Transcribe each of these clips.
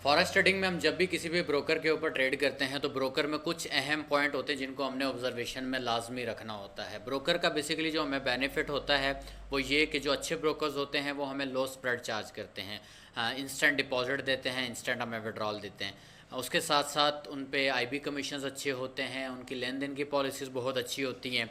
Forex trading में हम जब भी किसी भी ब्रोकर के ऊपर ट्रेड करते हैं तो ब्रोकर में कुछ अहम पॉइंट होते हैं जिनको हमने ऑब्जर्वेशन में लाजमी रखना होता है। ब्रोकर का बेसिकली जो हमें बेनिफिट होता है वो ये कि जो अच्छे ब्रोकर्स होते हैं वो हमें लो स्प्रेड चार्ज करते हैं, इंस्टेंट डिपॉजिट देते हैं, इंस्टेंट हमें विड्रॉल देते हैं। उसके साथ साथ उन पे आईबी कमीशंस अच्छे होते हैं, उनकी लेन देन की पॉलिसीज़ बहुत अच्छी होती हैं।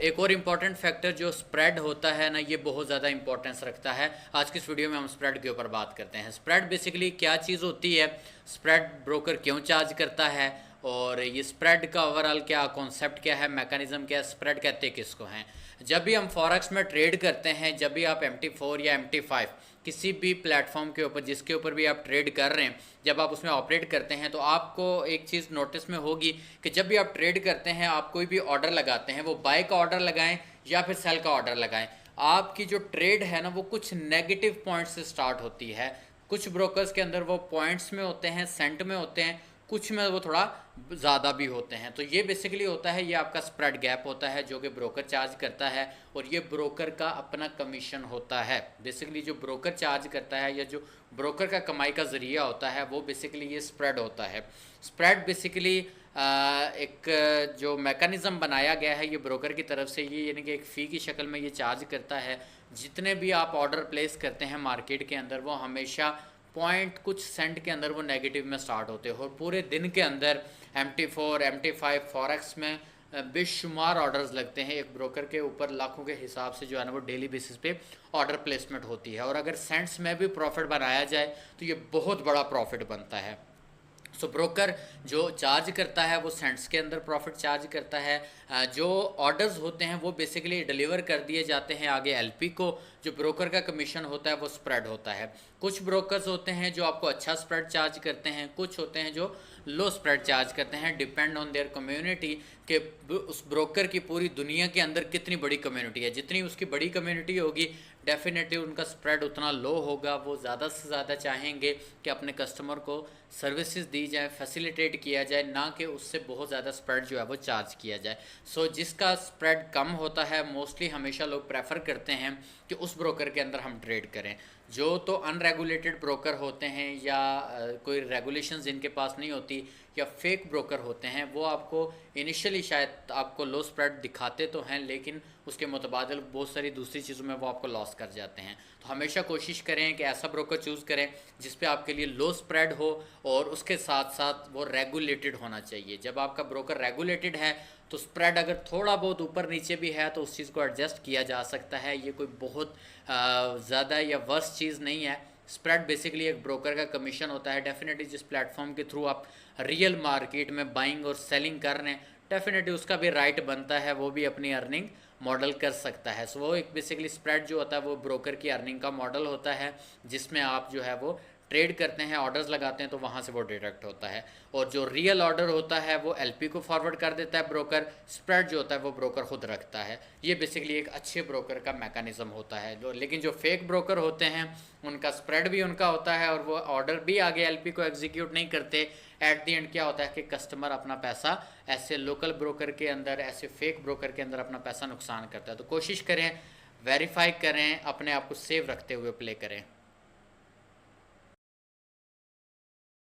एक और इम्पॉर्टेंट फैक्टर जो स्प्रेड होता है ना, ये बहुत ज़्यादा इंपॉर्टेंस रखता है। आज की इस वीडियो में हम स्प्रेड के ऊपर बात करते हैं। स्प्रेड बेसिकली क्या चीज़ होती है, स्प्रेड ब्रोकर क्यों चार्ज करता है, और ये स्प्रेड का ओवरऑल क्या कॉन्सेप्ट क्या है, मैकेनिज्म क्या है, स्प्रेड कहते किसको हैं। जब भी हम फॉरेक्स में ट्रेड करते हैं, जब भी आप MT4 या MT5 किसी भी प्लेटफॉर्म के ऊपर जिसके ऊपर भी आप ट्रेड कर रहे हैं, जब आप उसमें ऑपरेट करते हैं तो आपको एक चीज़ नोटिस में होगी कि जब भी आप ट्रेड करते हैं, आप कोई भी ऑर्डर लगाते हैं, वो बाय का ऑर्डर लगाएं या फिर सेल का ऑर्डर लगाएं, आपकी जो ट्रेड है ना वो कुछ नेगेटिव पॉइंट से स्टार्ट होती है। कुछ ब्रोकर्स के अंदर वो पॉइंट्स में होते हैं, सेंट में होते हैं, कुछ में वो थोड़ा ज़्यादा भी होते हैं। तो ये बेसिकली होता है, ये आपका स्प्रेड गैप होता है जो कि ब्रोकर चार्ज करता है, और ये ब्रोकर का अपना कमीशन होता है। बेसिकली जो ब्रोकर चार्ज करता है या जो ब्रोकर का कमाई का ज़रिया होता है वो बेसिकली ये स्प्रेड होता है। स्प्रेड बेसिकली एक जो मैकेनिज़्म बनाया गया है ये ब्रोकर की तरफ से, ये यानी कि एक फ़ी की शक्ल में ये चार्ज करता है। जितने भी आप ऑर्डर प्लेस करते हैं मार्केट के अंदर, वो हमेशा पॉइंट कुछ सेंट के अंदर वो नेगेटिव में स्टार्ट होते हैं, और पूरे दिन के अंदर MT4 MT5 फॉरेक्स में बेशुमार ऑर्डर्स लगते हैं। एक ब्रोकर के ऊपर लाखों के हिसाब से जो है ना वो डेली बेसिस पे ऑर्डर प्लेसमेंट होती है, और अगर सेंट्स में भी प्रॉफिट बनाया जाए तो ये बहुत बड़ा प्रॉफिट बनता है। ब्रोकर जो चार्ज करता है वो सेंट्स के अंदर प्रॉफिट चार्ज करता है। जो ऑर्डर्स होते हैं वो बेसिकली डिलीवर कर दिए जाते हैं आगे LP को। जो ब्रोकर का कमीशन होता है वो स्प्रेड होता है। कुछ ब्रोकर्स होते हैं जो आपको अच्छा स्प्रेड चार्ज करते हैं, कुछ होते हैं जो लो स्प्रेड चार्ज करते हैं, डिपेंड ऑन देयर कम्युनिटी कि उस ब्रोकर की पूरी दुनिया के अंदर कितनी बड़ी कम्युनिटी है। जितनी उसकी बड़ी कम्युनिटी होगी डेफिनेटली उनका स्प्रेड उतना लो होगा। वो ज़्यादा से ज़्यादा चाहेंगे कि अपने कस्टमर को सर्विसेज दी जाए, फैसिलिटेट किया जाए, ना कि उससे बहुत ज़्यादा स्प्रेड जो है वो चार्ज किया जाए। जिसका स्प्रेड कम होता है मोस्टली हमेशा लोग प्रेफर करते हैं कि उस ब्रोकर के अंदर हम ट्रेड करें। जो तो अनरेगुलेटेड ब्रोकर होते हैं या कोई रेगुलेशंस जिनके पास नहीं होती, या फेक ब्रोकर होते हैं, वो आपको इनिशियली शायद आपको लो स्प्रेड दिखाते तो हैं, लेकिन उसके मुतबादिल बहुत सारी दूसरी चीज़ों में वो आपको लॉस कर जाते हैं। तो हमेशा कोशिश करें कि ऐसा ब्रोकर चूज़ करें जिस पे आपके लिए लो स्प्रेड हो, और उसके साथ साथ वो रेगुलेटेड होना चाहिए। जब आपका ब्रोकर रेगुलेटेड है तो स्प्रेड अगर थोड़ा बहुत ऊपर नीचे भी है तो उस चीज़ को एडजस्ट किया जा सकता है। ये कोई बहुत ज़्यादा या वर्स्ट चीज़ नहीं है। स्प्रेड बेसिकली एक ब्रोकर का कमीशन होता है। डेफिनेटली जिस प्लेटफॉर्म के थ्रू आप रियल मार्केट में बाइंग और सेलिंग कर रहे हैं, डेफिनेटली उसका भी राइट बनता है, वो भी अपनी अर्निंग मॉडल कर सकता है। वो एक बेसिकली स्प्रेड जो होता है वो ब्रोकर की अर्निंग का मॉडल होता है, जिसमें आप जो है वो ट्रेड करते हैं, ऑर्डर्स लगाते हैं, तो वहाँ से वो डिडक्ट होता है। और जो रियल ऑर्डर होता है वो LP को फॉरवर्ड कर देता है ब्रोकर। स्प्रेड जो होता है वो ब्रोकर खुद रखता है। ये बेसिकली एक अच्छे ब्रोकर का मैकेनिज्म होता है। लेकिन जो फेक ब्रोकर होते हैं उनका स्प्रेड भी उनका होता है, और वो ऑर्डर भी आगे LP को एग्जीक्यूट नहीं करते। एट द एंड क्या होता है कि कस्टमर अपना पैसा ऐसे लोकल ब्रोकर के अंदर, ऐसे फेक ब्रोकर के अंदर अपना पैसा नुकसान करता है। तो कोशिश करें, वेरीफाई करें, अपने आप को सेव रखते हुए प्ले करें।